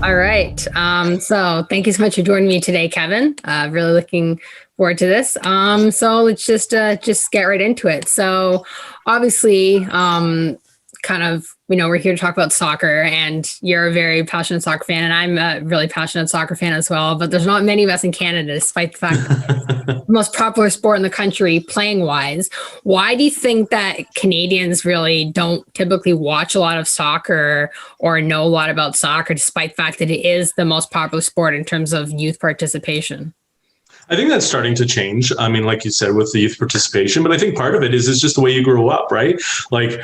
All right. So thank you so much for joining me today, Kevin. Really looking forward to this. So let's just get right into it. So obviously, we're here to talk about soccer, and you're a very passionate soccer fan, and I'm a really passionate soccer fan as well. But there's not many of us in Canada, despite the fact that it's the most popular sport in the country playing wise. Why do you think that Canadians really don't typically watch a lot of soccer or know a lot about soccer, despite the fact that it is the most popular sport in terms of youth participation? I think that's starting to change. I mean, like you said, with the youth participation, but I think part of it is just the way you grow up, right? Like,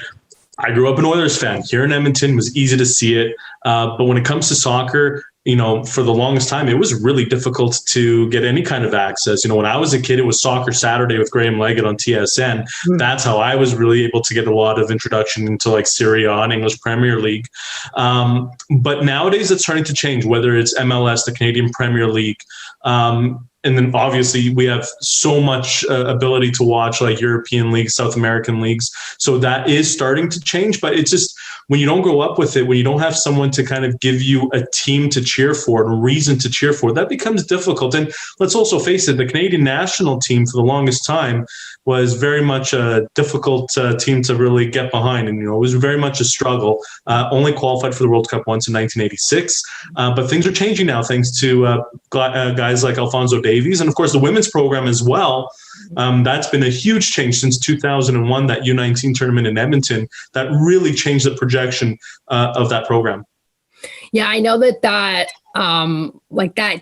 I grew up an Oilers fan here in Edmonton. It was easy to see it. But when it comes to soccer, for the longest time, it was really difficult to get any kind of access. When I was a kid, it was Soccer Saturday with Graham Leggett on TSN. That's how I was really able to get a lot of introduction into like Serie A and English Premier League. But nowadays it's starting to change, whether it's MLS, the Canadian Premier League, and then obviously we have so much ability to watch like European leagues, South American leagues. So that is starting to change, but it's just when you don't grow up with it, when you don't have someone to kind of give you a team to cheer for and a reason to cheer for, that becomes difficult. And let's also face it, the Canadian national team for the longest time was very much a difficult team to really get behind. And, it was very much a struggle. Only qualified for the World Cup once in 1986. But things are changing now thanks to guys like Alphonso Davies. And, of course, the women's program as well. That's been a huge change since 2001, that U19 tournament in Edmonton. That really changed the projection of that program. Yeah, I know that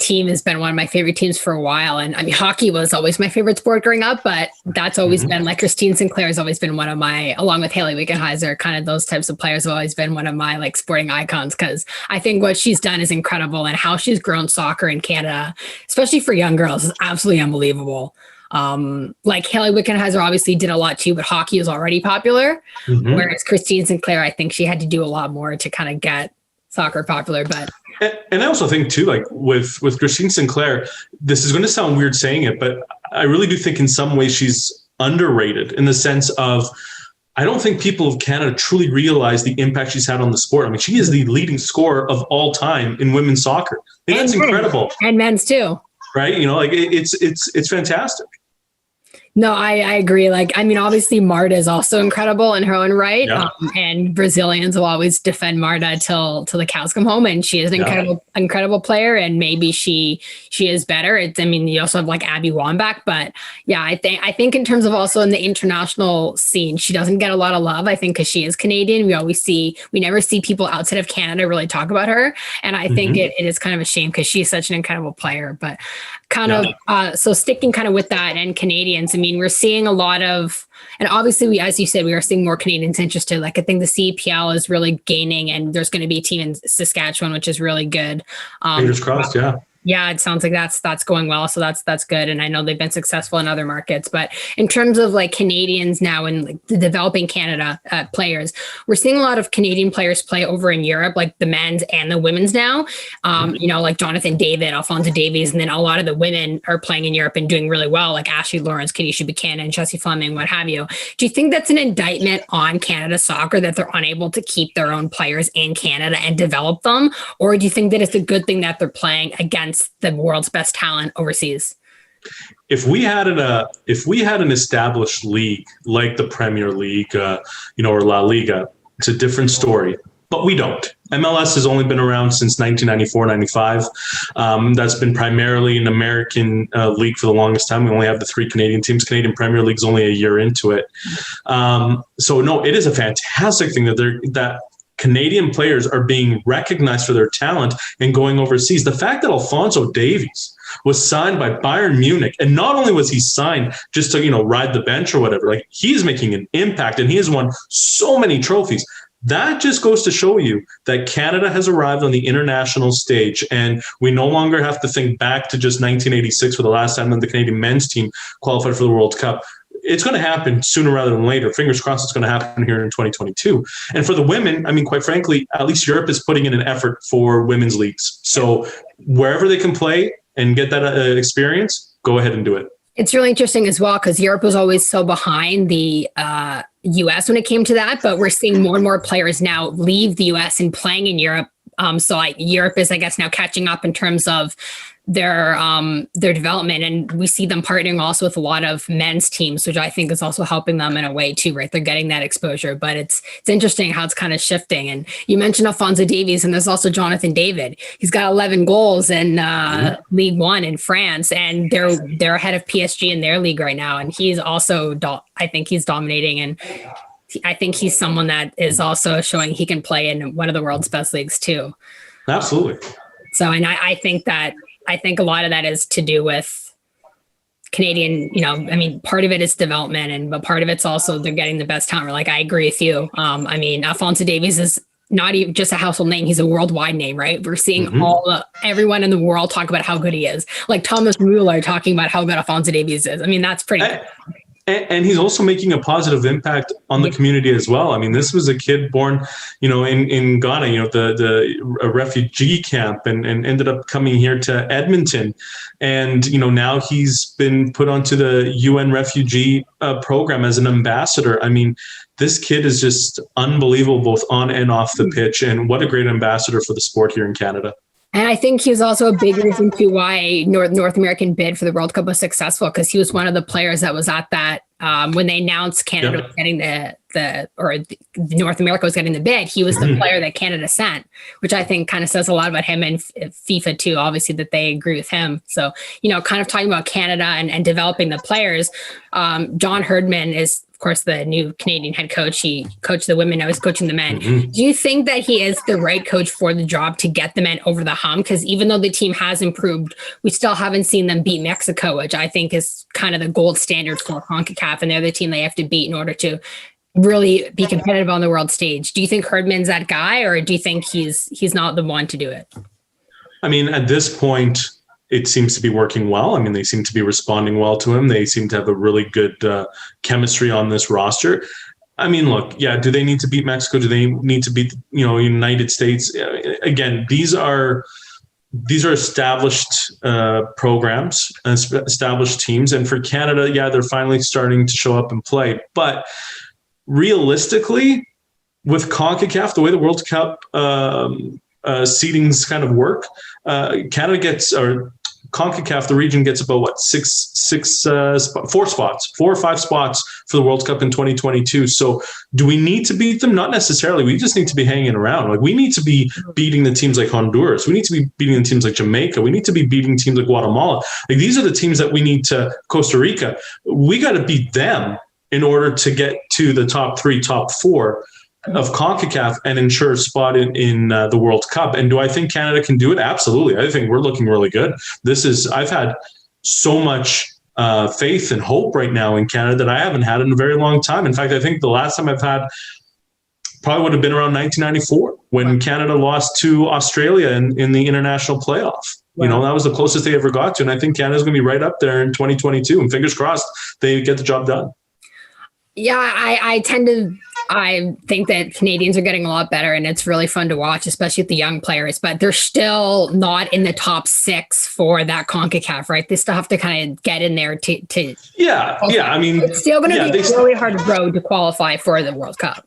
team has been one of my favorite teams for a while. And I mean, hockey was always my favorite sport growing up, but that's always been like Christine Sinclair has always been one of my, along with Hayley Wickenheiser, kind of those types of players have always been one of my like sporting icons. Cause I think what she's done is incredible, and how she's grown soccer in Canada, especially for young girls, is absolutely unbelievable. Like Hayley Wickenheiser obviously did a lot too, but hockey is already popular. Whereas Christine Sinclair, I think she had to do a lot more to kind of get soccer popular. But and I also think too, like with Christine Sinclair, this is going to sound weird saying it, but I really do think in some ways she's underrated in the sense of, I don't think people of Canada truly realize the impact she's had on the sport. I mean, she is the leading scorer of all time in women's soccer. That's incredible. And men's too. Right? It's fantastic. No, I agree. Like, I mean, obviously Marta is also incredible in her own right. Yeah. And Brazilians will always defend Marta till the cows come home. And she is an incredible player. And maybe she is better. You also have like Abby Wambach, but yeah, I think in terms of also in the international scene, she doesn't get a lot of love. I think because she is Canadian, we never see people outside of Canada really talk about her. And I think it is kind of a shame because she's such an incredible player, but so sticking kind of with that and Canadians, I mean, we're seeing a lot of, and obviously as you said, we are seeing more Canadians interested. Like I think the CPL is really gaining, and there's going to be a team in Saskatchewan, which is really good. Fingers crossed. Yeah. Yeah, it sounds like that's going well. So that's good. And I know they've been successful in other markets. But in terms of like Canadians now and like the developing Canada players, we're seeing a lot of Canadian players play over in Europe, like the men's and the women's now. Like Jonathan David, Alphonso Davies, and then a lot of the women are playing in Europe and doing really well, like Ashley Lawrence, Kanisha Buchanan, Jessie Fleming, what have you. Do you think that's an indictment on Canada soccer that they're unable to keep their own players in Canada and develop them? Or do you think that it's a good thing that they're playing against the world's best talent overseas? If we had an established league like the Premier League, or La Liga, it's a different story. But we don't. MLS has only been around since 1994-95. That's been primarily an American league for the longest time. We only have the 3 Canadian teams. Canadian Premier League's only a year into it. So no, it is a fantastic thing that Canadian players are being recognized for their talent and going overseas. The fact that Alphonso Davies was signed by Bayern Munich, and not only was he signed just to, ride the bench or whatever, like he's making an impact and he has won so many trophies. That just goes to show you that Canada has arrived on the international stage, and we no longer have to think back to just 1986 for the last time that the Canadian men's team qualified for the World Cup. It's going to happen sooner rather than later. Fingers crossed it's going to happen here in 2022. And for the women, I mean, quite frankly, at least Europe is putting in an effort for women's leagues. So wherever they can play and get that experience, go ahead and do it. It's really interesting as well because Europe was always so behind the US when it came to that, but we're seeing more and more players now leave the US and playing in Europe So like Europe is, I guess, now catching up in terms of their development, and we see them partnering also with a lot of men's teams, which I think is also helping them in a way too, right? They're getting that exposure, but it's interesting how it's kind of shifting. And you mentioned Alphonso Davies, and there's also Jonathan David. He's got 11 goals in League One in France, and they're ahead of PSG in their league right now. And he's also, I think he's dominating, and I think he's someone that is also showing he can play in one of the world's best leagues too. Absolutely. So, and I think a lot of that is to do with Canadian, part of it is development, but part of it's also they're getting the best talent. Like, I agree with you. Alphonso Davies is not even just a household name. He's a worldwide name, right? We're seeing everyone in the world talk about how good he is. Like Thomas Mueller talking about how good Alphonso Davies is. I mean, that's pretty good. And he's also making a positive impact on the community as well. I mean, this was a kid born, in Ghana, the refugee camp, and ended up coming here to Edmonton. And, now he's been put onto the UN refugee program as an ambassador. I mean, this kid is just unbelievable, both on and off the pitch. And what a great ambassador for the sport here in Canada. And I think he was also a big reason to why North American bid for the World Cup was successful, because he was one of the players that was at that when they announced Canada was getting North America was getting the bid. He was the player that Canada sent, which I think kind of says a lot about him and FIFA too. Obviously, that they agree with him. So kind of talking about Canada and developing the players. John Herdman is, of course, the new Canadian head coach. He coached the women. Now he's coaching the men. Do you think that he is the right coach for the job to get the men over the hump? Because even though the team has improved, we still haven't seen them beat Mexico, which I think is kind of the gold standard for CONCACAF. And they're the team they have to beat in order to really be competitive on the world stage. Do you think Herdman's that guy, or do you think he's not the one to do it? I mean, at this point, it seems to be working well. I mean, they seem to be responding well to him. They seem to have a really good chemistry on this roster. I mean, look, do they need to beat Mexico? Do they need to beat, United States? Again, these are established programs, established teams. And for Canada, they're finally starting to show up and play. But realistically, with CONCACAF, the way the World Cup seedings kind of work, Canada gets, or CONCACAF, the region gets about 4 or 5 spots for the World Cup in 2022. So do we need to beat them? Not necessarily. We just need to be hanging around. Like, we need to be beating the teams like Honduras. We need to be beating the teams like Jamaica. We need to be beating teams like Guatemala. Like, these are the teams that we need to, Costa Rica. We got to beat them in order to get to the top 3, top 4 of CONCACAF and ensure a spot in the World Cup. And do I think Canada can do it? Absolutely. I think we're looking really good. I've had so much faith and hope right now in Canada that I haven't had in a very long time. In fact, I think the last time I've had probably would have been around 1994 when Canada lost to Australia in the international playoff. Wow. That was the closest they ever got to. And I think Canada's going to be right up there in 2022. And fingers crossed they get the job done. Yeah, I think that Canadians are getting a lot better, and it's really fun to watch, especially with the young players, but they're still not in the top 6 for that CONCACAF, right? They still have to kind of get in there to I mean, it's still going to be a really hard road to qualify for the World Cup.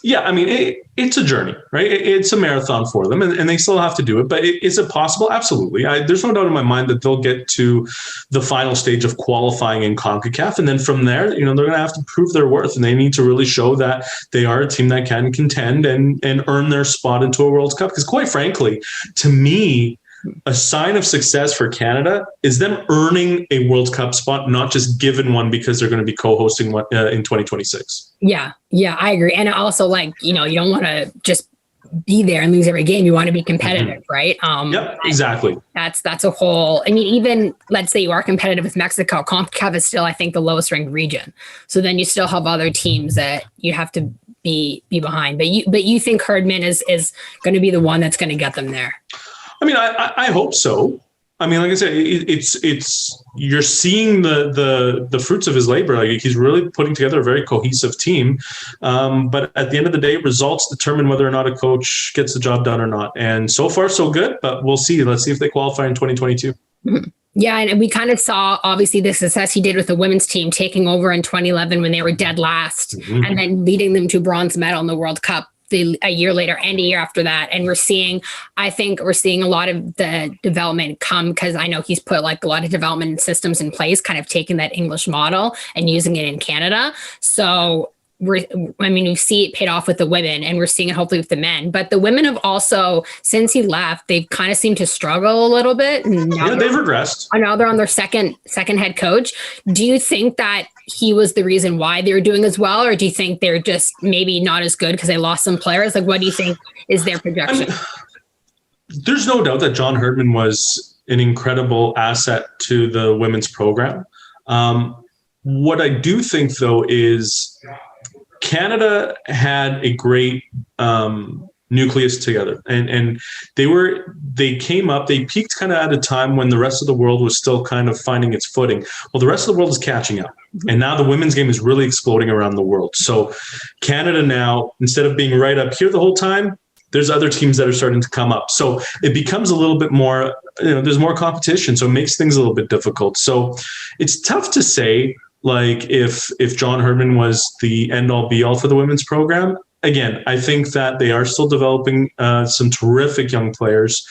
Yeah, I mean, it's a journey, right? It's a marathon for them, and they still have to do it. But is it possible? Absolutely. There's no doubt in my mind that they'll get to the final stage of qualifying in CONCACAF. And then from there, they're going to have to prove their worth, and they need to really show that they are a team that can contend and earn their spot into a World Cup. Because quite frankly, to me, a sign of success for Canada is them earning a World Cup spot, not just given one because they're going to be co-hosting one in 2026. Yeah, I agree. And also, you don't want to just be there and lose every game. You want to be competitive, right? Yep, exactly. That's a whole, I mean, even let's say you are competitive with Mexico, CONCACAF is still, I think, the lowest ranked region. So then you still have other teams that you have to be behind. But you think Herdman is going to be the one that's going to get them there? I mean, I hope so. I mean, like I said, it's you're seeing the fruits of his labor. Like, he's really putting together a very cohesive team. But at the end of the day, results determine whether or not a coach gets the job done or not. And so far, so good. But we'll see. Let's see if they qualify in 2022. Mm-hmm. Yeah, and we kind of saw, obviously, the success he did with the women's team, taking over in 2011 when they were dead last, and then leading them to bronze medal in the World Cup a year later and a year after that. And I think we're seeing a lot of the development come, because I know he's put like a lot of development systems in place, kind of taking that English model and using it in Canada. So we see it paid off with the women, and we're seeing it hopefully with the men. But the women have also, since he left, they've kind of seemed to struggle a little bit. Yeah, they've regressed. Now they're on their second head coach. Do you think that he was the reason why they were doing as well, or do you think they're just maybe not as good because they lost some players? Like, what do you think is their projection? There's no doubt that John Herdman was an incredible asset to the women's program. What I do think, though, is Canada had a great nucleus together, and they came up, they peaked kind of at a time when the rest of the world was still kind of finding its footing. Well, the rest of the world is catching up, and now the women's game is really exploding around the world. So Canada now, instead of being right up here the whole time, there's other teams that are starting to come up. So it becomes a little bit more, there's more competition. So it makes things a little bit difficult. So it's tough to say, like, if John Herdman was the end all be all for the women's program. Again, I think that they are still developing some terrific young players,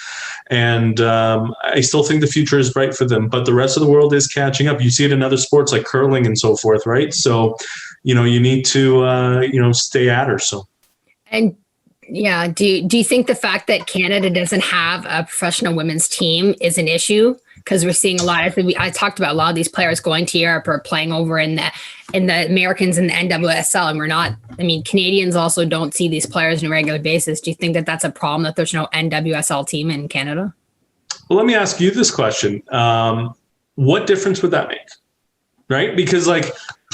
and I still think the future is bright for them. But the rest of the world is catching up. You see it in other sports like curling and so forth, right? So, you need to, stay at her. So, and yeah, do you think the fact that Canada doesn't have a professional women's team is an issue? Because we're seeing a lot of, I talked about a lot of these players going to Europe or playing over in the Americans in the NWSL, and we're not. I mean, Canadians also don't see these players on a regular basis. Do you think that that's a problem, that there's no NWSL team in Canada? Well, let me ask you this question: what difference would that make? Right? Because like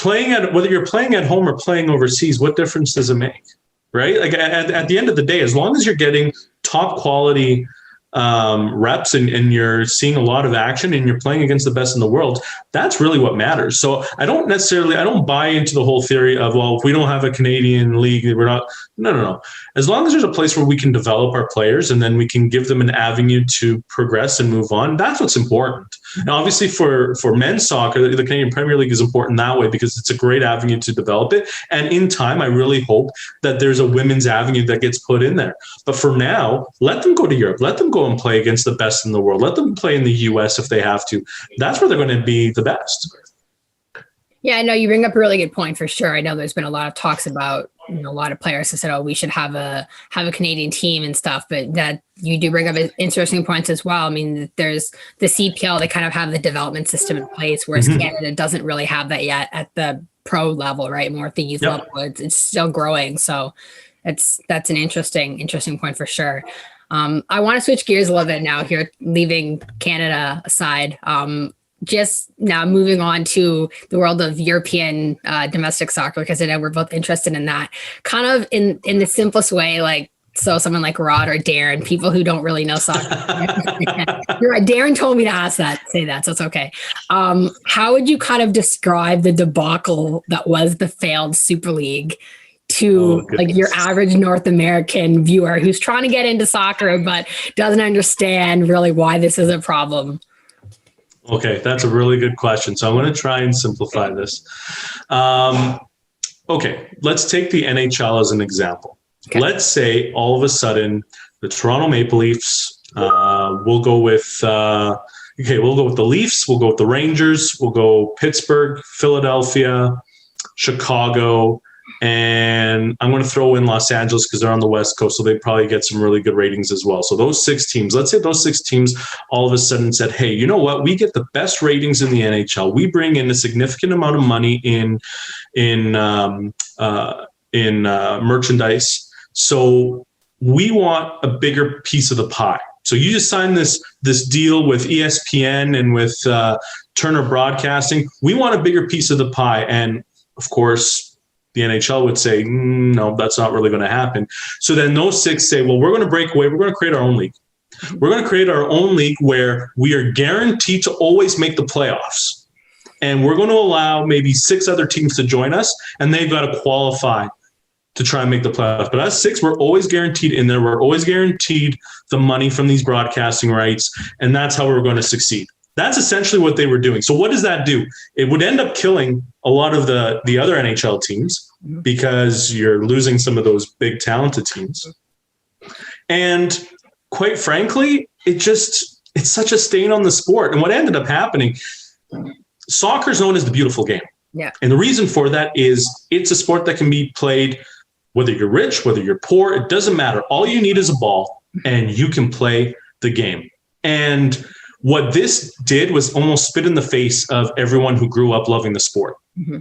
whether you're playing at home or playing overseas, what difference does it make? Right? Like at the end of the day, as long as you're getting top quality reps and you're seeing a lot of action and you're playing against the best in the world, that's really what matters. So I don't buy into the whole theory of, well, if we don't have a Canadian league, we're not. No. As long as there's a place where we can develop our players and then we can give them an avenue to progress and move on, that's what's important. And obviously for men's soccer, the Canadian Premier League is important that way because it's a great avenue to develop it. And in time, I really hope that there's a women's avenue that gets put in there. But for now, let them go to Europe. Let them go and play against the best in the world. Let them play in the US if they have to. That's where they're going to be the best. Yeah, I know you bring up a really good point for sure. I know there's been a lot of talks about, a lot of players have said, oh, we should have a Canadian team and stuff, but that you do bring up interesting points as well. I mean, there's the CPL, they kind of have the development system in place, whereas Canada doesn't really have that yet at the pro level, right? More at the youth level. It's still growing. So that's an interesting point for sure. I want to switch gears a little bit now here, leaving Canada aside. Just now moving on to the world of European domestic soccer, because I know we're both interested in that. Kind of in the simplest way, like, so someone like Rod or Darren, people who don't really know soccer. You're right, Darren told me to say that, so it's okay. How would you kind of describe the debacle that was the failed Super League to like your average North American viewer who's trying to get into soccer but doesn't understand really why this is a problem? Okay, that's a really good question. So I'm going to try and simplify this. Okay, let's take the NHL as an example. Okay. Let's say all of a sudden the Toronto Maple Leafs, we'll go with the Leafs, we'll go with the Rangers, we'll go Pittsburgh, Philadelphia, Chicago, and I'm going to throw in Los Angeles because they're on the West Coast, so they probably get some really good ratings as well. So those 6 teams, let's say those 6 teams all of a sudden said, hey, you know what? We get the best ratings in the NHL. We bring in a significant amount of money in merchandise. So we want a bigger piece of the pie. So you just signed this deal with ESPN and with Turner Broadcasting. We want a bigger piece of the pie. And of course, the NHL would say, no, that's not really going to happen. So then those 6 say, well, we're going to break away. We're going to create our own league. We're going to create our own league where we are guaranteed to always make the playoffs. And we're going to allow maybe 6 other teams to join us, and they've got to qualify to try and make the playoffs. But us 6, we're always guaranteed in there. We're always guaranteed the money from these broadcasting rights, and that's how we're going to succeed. That's essentially what they were doing. So what does that do? It would end up killing a lot of the other NHL teams because you're losing some of those big talented teams. And quite frankly, it's such a stain on the sport. And what ended up happening, soccer is known as the beautiful game. Yeah. And the reason for that is it's a sport that can be played whether you're rich, whether you're poor, it doesn't matter. All you need is a ball and you can play the game. And what this did was almost spit in the face of everyone who grew up loving the sport.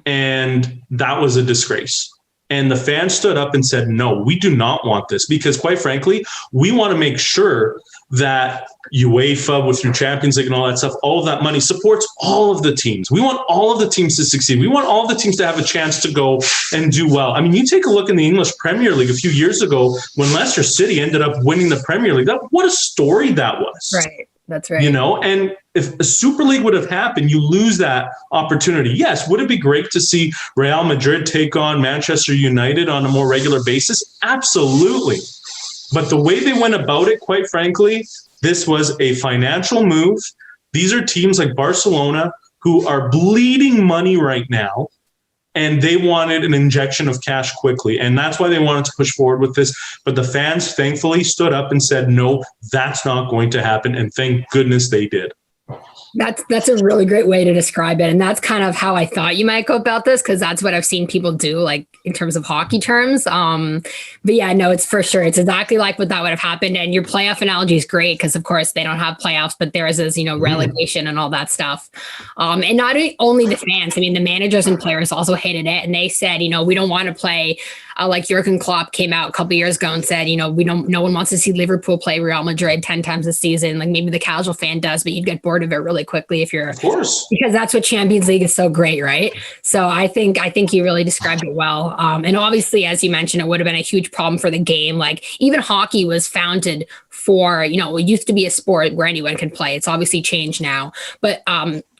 And that was a disgrace. And the fans stood up and said, no, we do not want this, because quite frankly, we want to make sure that UEFA with your Champions League and all that stuff, all of that money supports all of the teams. We want all of the teams to succeed. We want all of the teams to have a chance to go and do well. I mean, you take a look in the English Premier League a few years ago when Leicester City ended up winning the Premier League. What a story that was. Right. That's right. You know, and if a Super League would have happened, you lose that opportunity. Yes, would it be great to see Real Madrid take on Manchester United on a more regular basis? Absolutely. But the way they went about it, quite frankly, this was a financial move. These are teams like Barcelona who are bleeding money right now, and they wanted an injection of cash quickly. And that's why they wanted to push forward with this. But the fans thankfully stood up and said, no, that's not going to happen. And thank goodness they did. That's a really great way to describe it. And that's kind of how I thought you might go about this, because that's what I've seen people do, like in terms of hockey terms. But yeah, no, it's for sure. It's exactly like what that would have happened. And your playoff analogy is great because, of course, they don't have playoffs, but there is this, relegation and all that stuff. And not only the fans, I mean, the managers and players also hated it. And they said, we don't want to play. Like Jurgen Klopp came out a couple of years ago and said, no one wants to see Liverpool play Real Madrid 10 times a season. Like maybe the casual fan does, but you'd get bored of it really quickly if you're, of course, because that's what Champions League is so great, right? So I think you really described it well. And obviously, as you mentioned, it would have been a huge problem for the game. Like even hockey was founded for, it used to be a sport where anyone could play. It's obviously changed now, but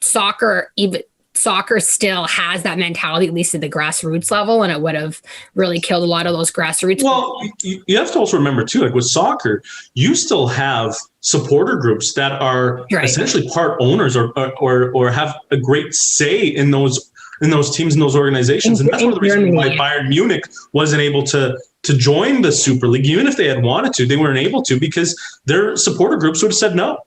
soccer still has that mentality, at least at the grassroots level, and it would have really killed a lot of those grassroots. Well, you have to also remember too, like with soccer, you still have supporter groups that are essentially part owners or have a great say in those teams and those organizations. And that's one of the reasons why Bayern Munich wasn't able to join the Super League. Even if they had wanted to, they weren't able to because their supporter groups would have said no.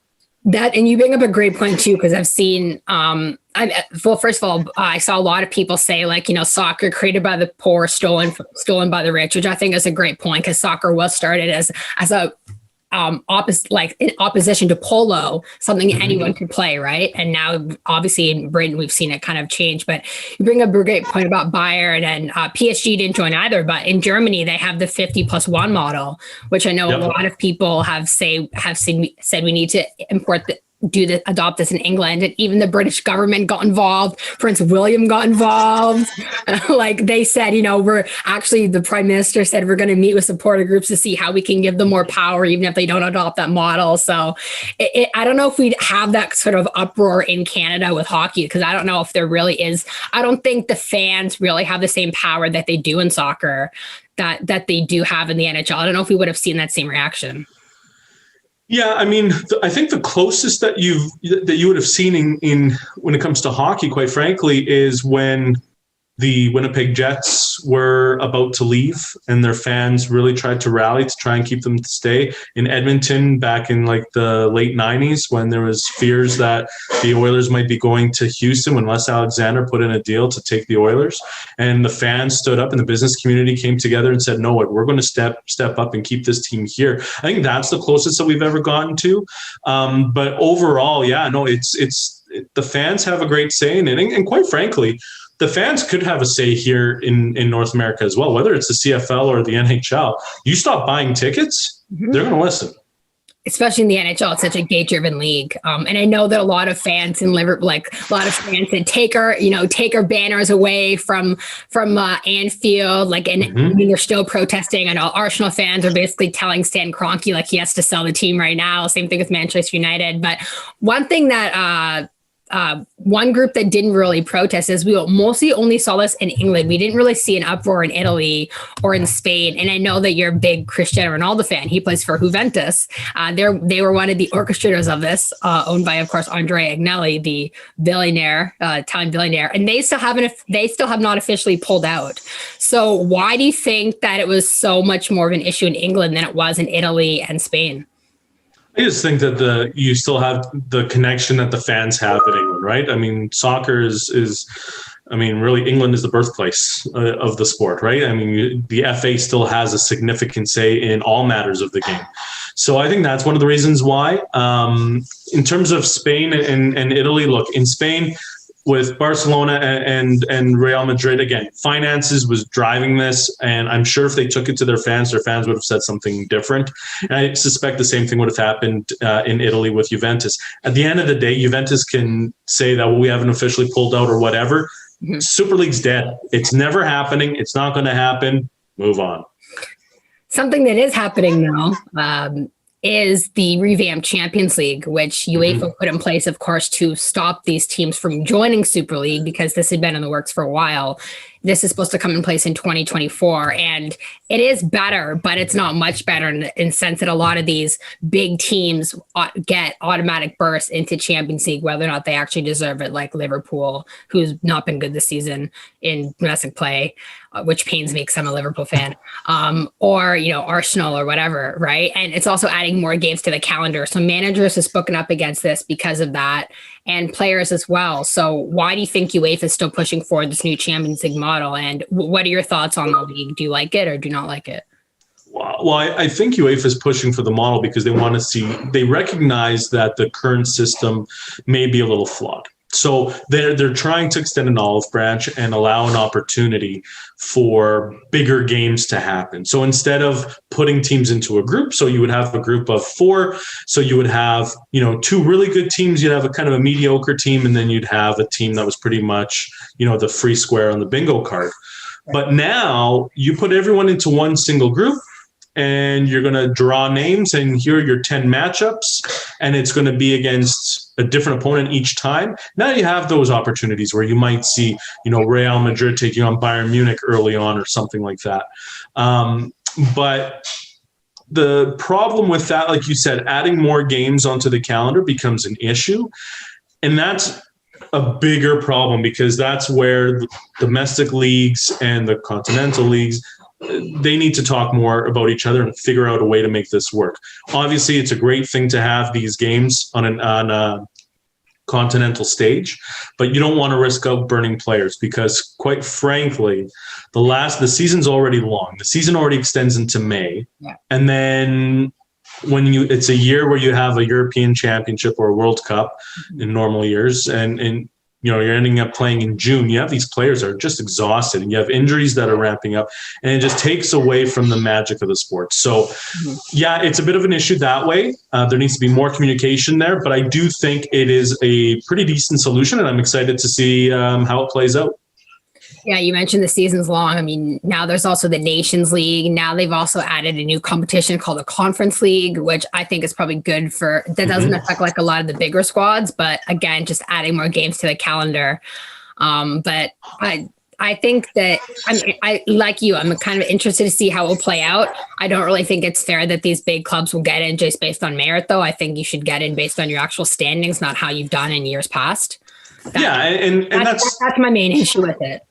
That, and you bring up a great point too, because I've seen, first of all, I saw a lot of people say soccer created by the poor, stolen by the rich, which I think is a great point because soccer was started as a in opposition to polo, something anyone could play, right? And now, obviously, in Britain, we've seen it kind of change. But you bring up a great point about Bayern, and PSG didn't join either. But in Germany, they have the 50+1 model, which I know a lot of people have said we need to adopt this in England, and even the British government got involved. Prince William got involved. Like they said, the Prime Minister said we're going to meet with supporter groups to see how we can give them more power, even if they don't adopt that model. So I don't know if we'd have that sort of uproar in Canada with hockey, because I don't know if there really is. I don't think the fans really have the same power that they do in soccer that they do have in the NHL. I don't know if we would have seen that same reaction. Yeah, I mean, I think the closest that you would have seen in when it comes to hockey, quite frankly, is when the Winnipeg Jets were about to leave and their fans really tried to rally to try and keep them to stay. In Edmonton back in like the late 90s, when there was fears that the Oilers might be going to Houston, when Les Alexander put in a deal to take the Oilers, and the fans stood up and the business community came together and said, no, we're going to step up and keep this team here. I think that's the closest that we've ever gotten to. But overall, it's the fans have a great say in it. And quite frankly, the fans could have a say here in North America as well, whether it's the CFL or the NHL. You stop buying tickets, they're going to listen. Especially in the NHL, it's such a gate-driven league, and I know that a lot of fans in Liverpool, said, take our banners away from Anfield, and they're still protesting. I know Arsenal fans are basically telling Stan Kroenke he has to sell the team right now. Same thing with Manchester United. But one thing that one group that didn't really protest is we mostly only saw this in England. We didn't really see an uproar in Italy or in Spain. And I know that you're a big Cristiano Ronaldo fan. He plays for Juventus. They were one of the orchestrators of this, owned by, of course, Andrea Agnelli, the billionaire, Italian billionaire. And they still have not officially pulled out. So why do you think that it was so much more of an issue in England than it was in Italy and Spain? I just think that you still have the connection that the fans have in England, right? I mean, soccer really England is the birthplace of the sport, right? I mean, the FA still has a significant say in all matters of the game. So I think that's one of the reasons why. In terms of Spain and Italy, look, in Spain, with Barcelona and Real Madrid, again, finances was driving this. And I'm sure if they took it to their fans would have said something different. And I suspect the same thing would have happened in Italy with Juventus. At the end of the day, Juventus can say that, well, we haven't officially pulled out or whatever. Mm-hmm. Super League's dead. It's never happening. It's not going to happen. Move on. Something that is happening now is the revamped Champions League, which UEFA put in place, of course, to stop these teams from joining Super League because this had been in the works for a while. This is supposed to come in place in 2024, and it is better, but it's not much better in the sense that a lot of these big teams get automatic bursts into Champions League, whether or not they actually deserve it, like Liverpool, who's not been good this season in domestic play, which pains me because I'm a Liverpool fan, or, Arsenal or whatever, right? And it's also adding more games to the calendar. So managers are spoken up against this because of that, and players as well. So why do you think UEFA is still pushing forward this new Champions League model? And what are your thoughts on the league? Do you like it or do not like it? Well, I think UEFA is pushing for the model because they recognize that the current system may be a little flawed. So they're trying to extend an olive branch and allow an opportunity for bigger games to happen. So instead of putting teams into a group, so you would have a group of 4, so you would have, 2 really good teams, you'd have a kind of a mediocre team, and then you'd have a team that was pretty much, the free square on the bingo card. But now you put everyone into one single group, and you're going to draw names, and here are your 10 matchups, and it's going to be against a different opponent each time. Now you have those opportunities where you might see, Real Madrid taking on Bayern Munich early on or something like that. But the problem with that, like you said, adding more games onto the calendar becomes an issue. And that's a bigger problem because that's where the domestic leagues and the continental leagues, they need to talk more about each other and figure out a way to make this work. Obviously, it's a great thing to have these games on a continental stage, but you don't want to risk out burning players because, quite frankly, the season's already long. The season already extends into May, and then it's a year where you have a European Championship or a World Cup in normal years, and you're ending up playing in June. You have these players that are just exhausted, and you have injuries that are ramping up, and it just takes away from the magic of the sport. So, it's a bit of an issue that way. There needs to be more communication there, but I do think it is a pretty decent solution, and I'm excited to see how it plays out. Yeah, you mentioned the season's long. I mean, now there's also the Nations League. Now they've also added a new competition called the Conference League, which I think is probably good that doesn't affect like a lot of the bigger squads, but again, just adding more games to the calendar. But I think that I like you. I'm kind of interested to see how it will play out. I don't really think it's fair that these big clubs will get in just based on merit, though. I think you should get in based on your actual standings, not how you've done in years past. That's my main issue with it.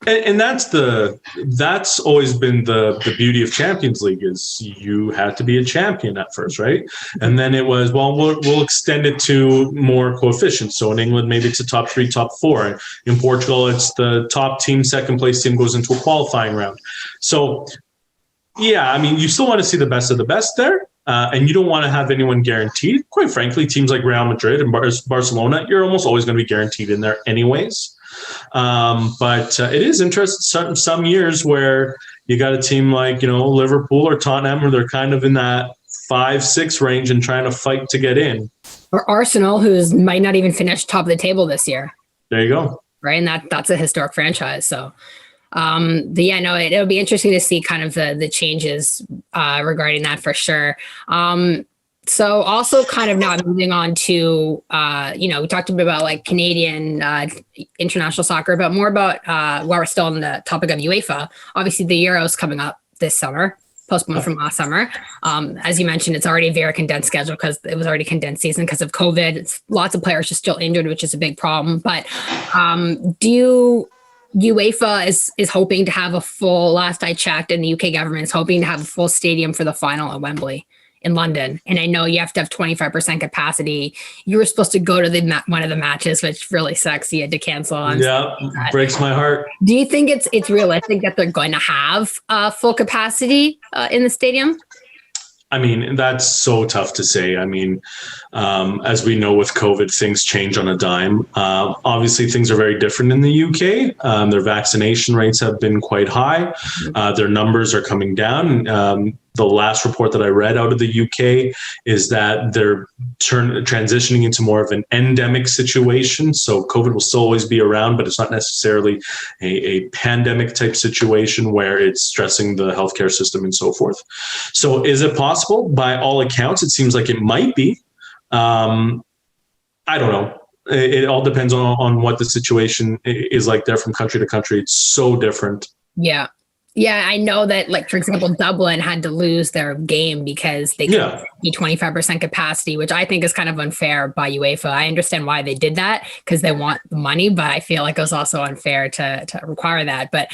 And that's always been the beauty of Champions League is you had to be a champion at first, right? And then it was, we'll extend it to more coefficients. So in England, maybe it's a top 3, top 4. And in Portugal, it's the top team, second place team goes into a qualifying round. So, you still want to see the best of the best there. And you don't want to have anyone guaranteed. Quite frankly, teams like Real Madrid and Barcelona, you're almost always going to be guaranteed in there anyways. But it is interesting. Some years where you got a team like, Liverpool or Tottenham, where they're kind of in that 5-6 range and trying to fight to get in. Or Arsenal, who might not even finish top of the table this year. There you go. Right. And that's a historic franchise. So, it'll be interesting to see kind of the changes regarding that for sure. So also kind of now moving on to, we talked a bit about like Canadian international soccer, but more about while we're still on the topic of UEFA, obviously the Euros coming up this summer, postponed from last summer. As you mentioned, it's already a very condensed schedule because it was already condensed season because of COVID. Lots of players are still injured, which is a big problem. But UEFA is hoping to have a full, last I checked, and the UK government is hoping to have a full stadium for the final at Wembley in London. And I know you have to have 25% capacity. You were supposed to go to one of the matches, which really sucks. You had to cancel. Yeah, breaks my heart. Do you think it's realistic that they're going to have full capacity in the stadium? I mean, that's so tough to say. I mean, as we know with COVID, things change on a dime. Obviously, things are very different in the UK. Their vaccination rates have been quite high. Their numbers are coming down. The last report that I read out of the UK is that they're transitioning into more of an endemic situation. So COVID will still always be around, but it's not necessarily a pandemic type situation where it's stressing the healthcare system and so forth. So is it possible? By all accounts, it seems like it might be. I don't know. It all depends on what the situation is like there from country to country. It's so different. Yeah. Yeah, I know that, like, for example, Dublin had to lose their game because they could be 25% capacity, which I think is kind of unfair by UEFA. I understand why they did that because they want the money, but I feel like it was also unfair to require that. But,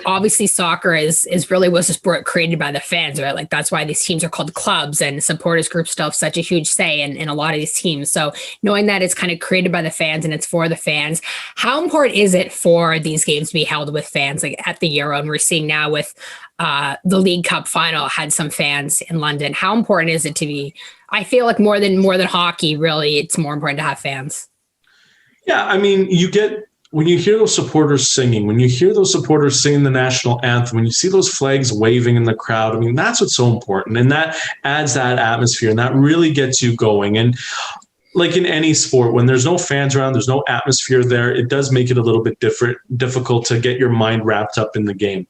obviously soccer is really was a sport created by the fans, right? Like, that's why these teams are called clubs, and supporters groups still have such a huge say in a lot of these teams. So knowing that it's kind of created by the fans and it's for the fans, how important is it for these games to be held with fans, like at the Euro? And we're seeing now with the League Cup final had some fans in London. How important is it to be? I feel like more than hockey, really, it's more important to have fans. Yeah, I mean, when you hear those supporters singing, when you hear those supporters singing the national anthem, when you see those flags waving in the crowd, I mean, that's what's so important. And that adds that atmosphere, and that really gets you going. And like in any sport, when there's no fans around, there's no atmosphere there, it does make it a little bit difficult to get your mind wrapped up in the game.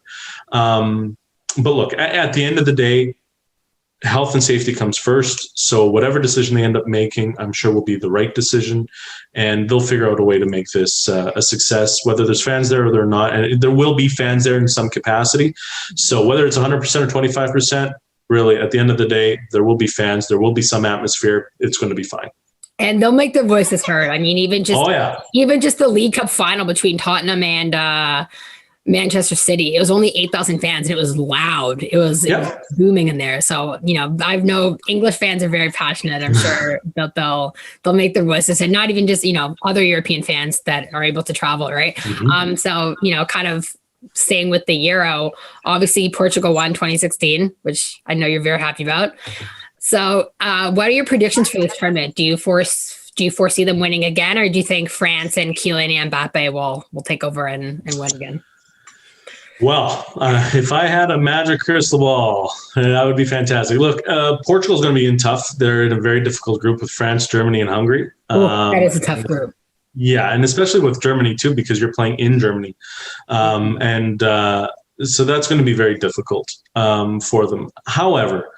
But look, at the end of the day, health and safety comes first. So whatever decision they end up making, I'm sure will be the right decision, and they'll figure out a way to make this a success, whether there's fans there or they're not. And there will be fans there in some capacity. So whether it's 100% or 25%, really, at the end of the day, there will be fans, there will be some atmosphere. It's going to be fine. And they'll make their voices heard. I mean, even just the League Cup final between Tottenham and Manchester City, it was only 8,000 fans, and it was loud. It was booming in there. So, I know English fans are very passionate. I'm sure that they'll make their voices, and not even just, other European fans that are able to travel, right? Mm-hmm. So, kind of staying with the Euro, obviously Portugal won 2016, which I know you're very happy about. So what are your predictions for this tournament? Do you foresee them winning again, or do you think France and Kylian Mbappe will take over and win again? Well, if I had a magic crystal ball, that would be fantastic. Look, Portugal's going to be in tough. They're in a very difficult group with France, Germany, and Hungary. That is a tough group. Yeah, and especially with Germany, too, because you're playing in Germany. So that's going to be very difficult for them. However,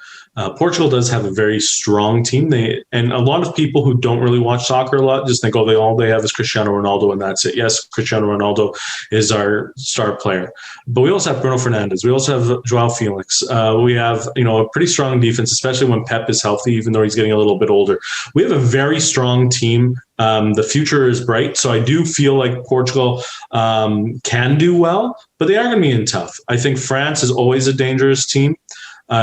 Portugal does have a very strong team. And a lot of people who don't really watch soccer a lot just think, all they have is Cristiano Ronaldo and that's it. Yes, Cristiano Ronaldo is our star player, but we also have Bruno Fernandes. We also have Joao Felix. We have a pretty strong defense, especially when Pep is healthy, even though he's getting a little bit older. We have a very strong team. The future is bright, so I do feel like Portugal can do well, but they are going to be in tough. I think France is always a dangerous team.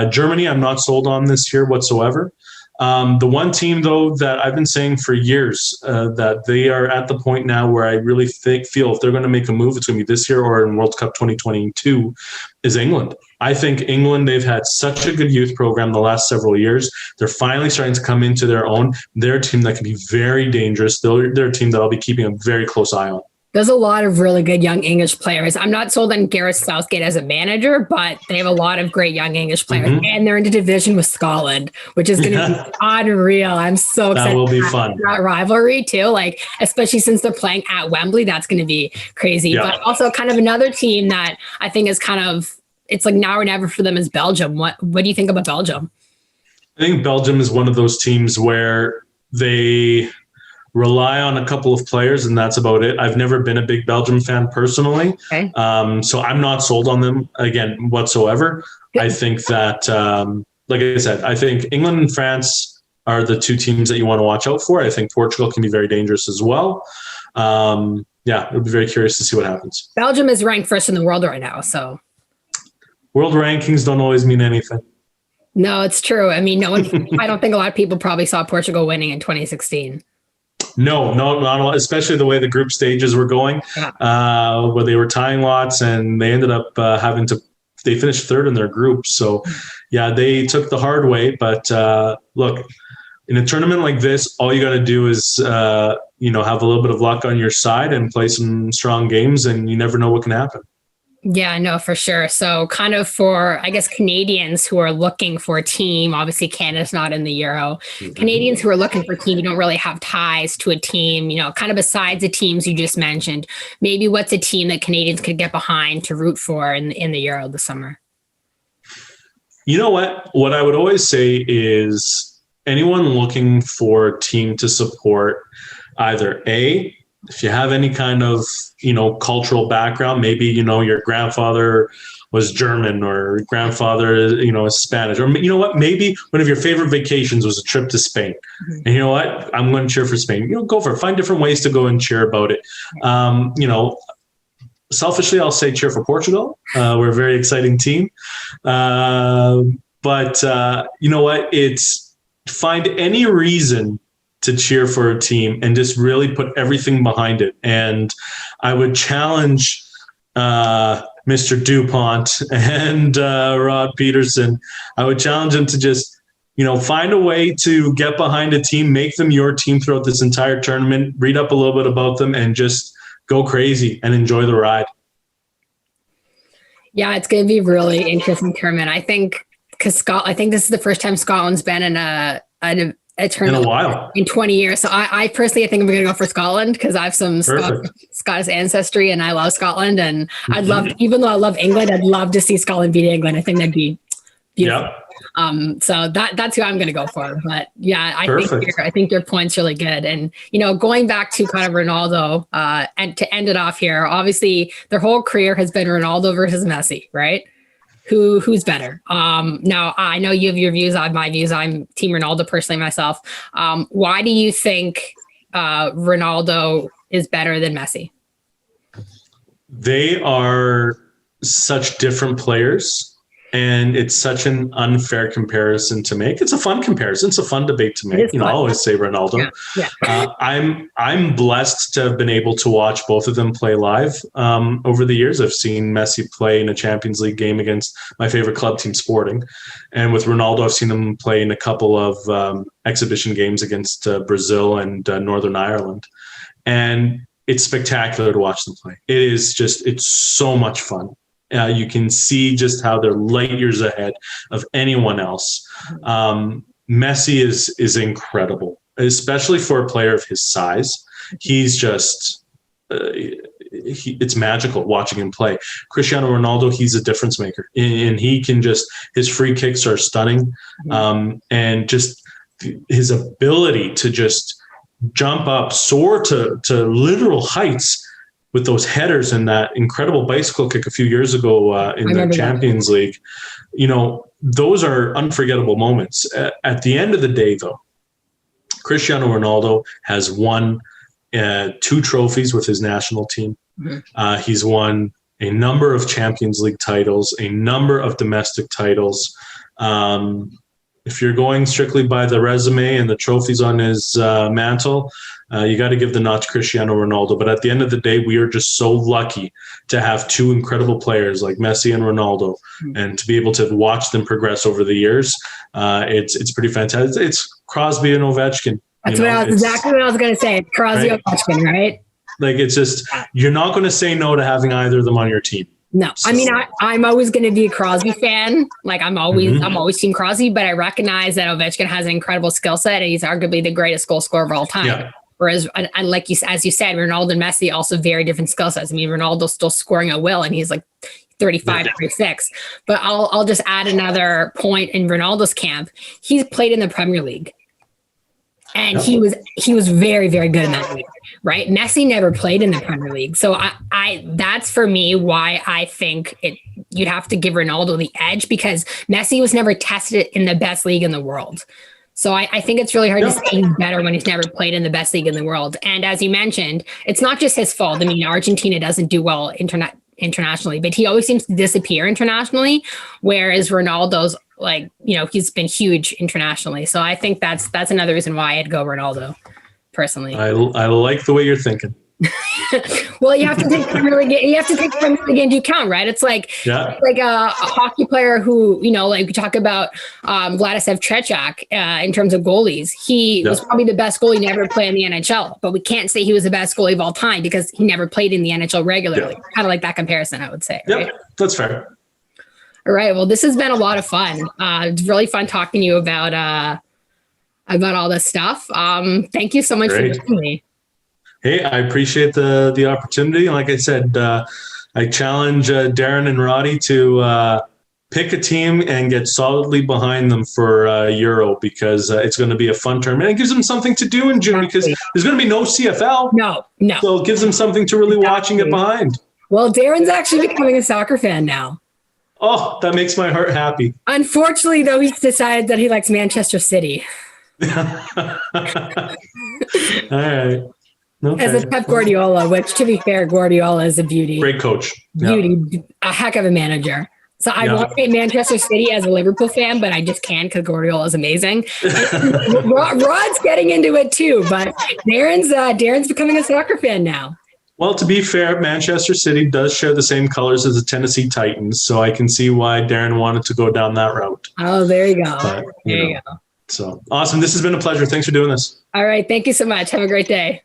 Germany, I'm not sold on this year whatsoever. The one team, though, that I've been saying for years that they are at the point now where I really feel if they're going to make a move, it's going to be this year or in World Cup 2022, is England. I think England, they've had such a good youth program the last several years. They're finally starting to come into their own. They're a team that can be very dangerous. They're a team that I'll be keeping a very close eye on. There's a lot of really good young English players. I'm not sold on Gareth Southgate as a manager, but they have a lot of great young English players. Mm-hmm. And they're in the division with Scotland, which is going to be unreal. I'm so excited. That will be fun. That rivalry too, like especially since they're playing at Wembley, that's going to be crazy. Yeah. But also kind of another team that I think is kind of, it's like now or never for them is Belgium. What do you think about Belgium? think Belgium is one of those teams where they rely on a couple of players, and that's about it. I've never been a big Belgium fan personally, Okay. so I'm not sold on them again whatsoever. I think that, like I said, I think England and France are the two teams that you want to watch out for. I think Portugal can be very dangerous as well. Yeah, I'll be very curious to see what happens. Belgium is ranked first in the world right now, so. World rankings don't always mean anything. No, it's true. I mean, no one. I don't think a lot of people probably saw Portugal winning in 2016. No, not especially the way the group stages were going, where they were tying lots and they ended up they finished third in their group. So, yeah, they took the hard way. But look, in a tournament like this, all you got to do is, have a little bit of luck on your side and play some strong games, and you never know what can happen. Yeah, no, for sure. So kind of for, I guess, Canadians who are looking for a team, obviously Canada's not in the Euro. Mm-hmm. Canadians who are looking for a team, you don't really have ties to a team, kind of besides the teams you just mentioned. Maybe what's a team that Canadians could get behind to root for in the Euro this summer? You know what? What I would always say is anyone looking for a team to support, either A, if you have any kind of, cultural background, maybe, your grandfather was German or grandfather, is Spanish, or you know what, maybe one of your favorite vacations was a trip to Spain. Mm-hmm. And you know what, I'm going to cheer for Spain. Go for it. Find different ways to go and cheer about it. Selfishly, I'll say cheer for Portugal. We're a very exciting team. But you know what, it's find any reason to cheer for a team and just really put everything behind it. And I would challenge Mr. DuPont and Rod Peterson. I would challenge them to just, find a way to get behind a team, make them your team throughout this entire tournament, read up a little bit about them, and just go crazy and enjoy the ride. Yeah, it's going to be a really interesting tournament. I think because I think this is the first time Scotland's been in a tournament in a while, in 20 years. So I personally, I think I'm going to go for Scotland because I have some Scottish ancestry and I love Scotland. And I'd love, even though I love England, I'd love to see Scotland beat England. I think that'd be beautiful. Yep. So that's who I'm going to go for. But yeah, I think your point's really good. And, going back to kind of Ronaldo and to end it off here, obviously their whole career has been Ronaldo versus Messi, right? Who's better? Now I know you have your views. I have my views. I'm Team Ronaldo personally myself. Why do you think Ronaldo is better than Messi? They are such different players, and it's such an unfair comparison to make. It's a fun comparison. It's a fun debate to make. I always say Ronaldo. Yeah. I'm blessed to have been able to watch both of them play live over the years. I've seen Messi play in a Champions League game against my favorite club, Team Sporting. And with Ronaldo, I've seen him play in a couple of exhibition games against Brazil and Northern Ireland. And it's spectacular to watch them play. It's so much fun. You can see just how they're light years ahead of anyone else. Messi is incredible, especially for a player of his size. He's just, it's magical watching him play. Cristiano Ronaldo, he's a difference maker, and he can his free kicks are stunning. And just his ability to just jump up, soar to literal heights with those headers and that incredible bicycle kick a few years ago in the Champions League. Those are unforgettable moments. At the end of the day, though, Cristiano Ronaldo has won 2 trophies with his national team. Mm-hmm. He's won a number of Champions League titles, a number of domestic titles. If you're going strictly by the resume and the trophies on his mantle, you got to give the nod to Cristiano Ronaldo. But at the end of the day, we are just so lucky to have 2 incredible players like Messi and Ronaldo, and to be able to watch them progress over the years. It's pretty fantastic. It's Crosby and Ovechkin. That's exactly what I was going to say. Crosby, right? Ovechkin, right? Like, it's just, you're not going to say no to having either of them on your team. No, so. I mean, I'm always going to be a Crosby fan. Like, I'm always Team Crosby, but I recognize that Ovechkin has an incredible skill set, and he's arguably the greatest goal scorer of all time. Yeah. Whereas, and as you said, Ronaldo and Messi also very different skill sets. I mean, Ronaldo's still scoring at will, and he's like 35, 36. But I'll just add another point in Ronaldo's camp. He's played in the Premier League. And he was very, very good in that league, right? Messi never played in the Premier League. So I that's for me why I think you'd have to give Ronaldo the edge, because Messi was never tested in the best league in the world. So I think it's really hard to say he's better when he's never played in the best league in the world. And as you mentioned, it's not just his fault. I mean, Argentina doesn't do well internationally, but he always seems to disappear internationally, whereas Ronaldo's he's been huge internationally. So I think that's another reason why I'd go Ronaldo personally. I like the way you're thinking. Well, you have to take Premier League into account, right? It's like a hockey player who, we talk about Vladislav Trečak in terms of goalies. He was probably the best goalie to ever play in the NHL, but we can't say he was the best goalie of all time because he never played in the NHL regularly. Kind of like that comparison, I would say. Yep, right? That's fair. All right. Well, this has been a lot of fun. It's really fun talking to you about all this stuff. Thank you so much for joining me. Hey, I appreciate the opportunity. Like I said, I challenge Darren and Roddy to pick a team and get solidly behind them for Euro, because it's going to be a fun tournament. It gives them something to do in June because there's going to be no CFL. No. So it gives them something to really watch and get behind. Well, Darren's actually becoming a soccer fan now. Oh, that makes my heart happy. Unfortunately, though, he's decided that he likes Manchester City. All right. Okay. As a Pep Guardiola, which, to be fair, Guardiola is a beauty. Great coach. Beauty, a heck of a manager. So I want to be Manchester City as a Liverpool fan, but I just can't because Guardiola is amazing. Rod's getting into it too, but Darren's becoming a soccer fan now. Well, to be fair, Manchester City does share the same colors as the Tennessee Titans, so I can see why Darren wanted to go down that route. Oh, there you go. But, you go. So awesome. This has been a pleasure. Thanks for doing this. All right. Thank you so much. Have a great day.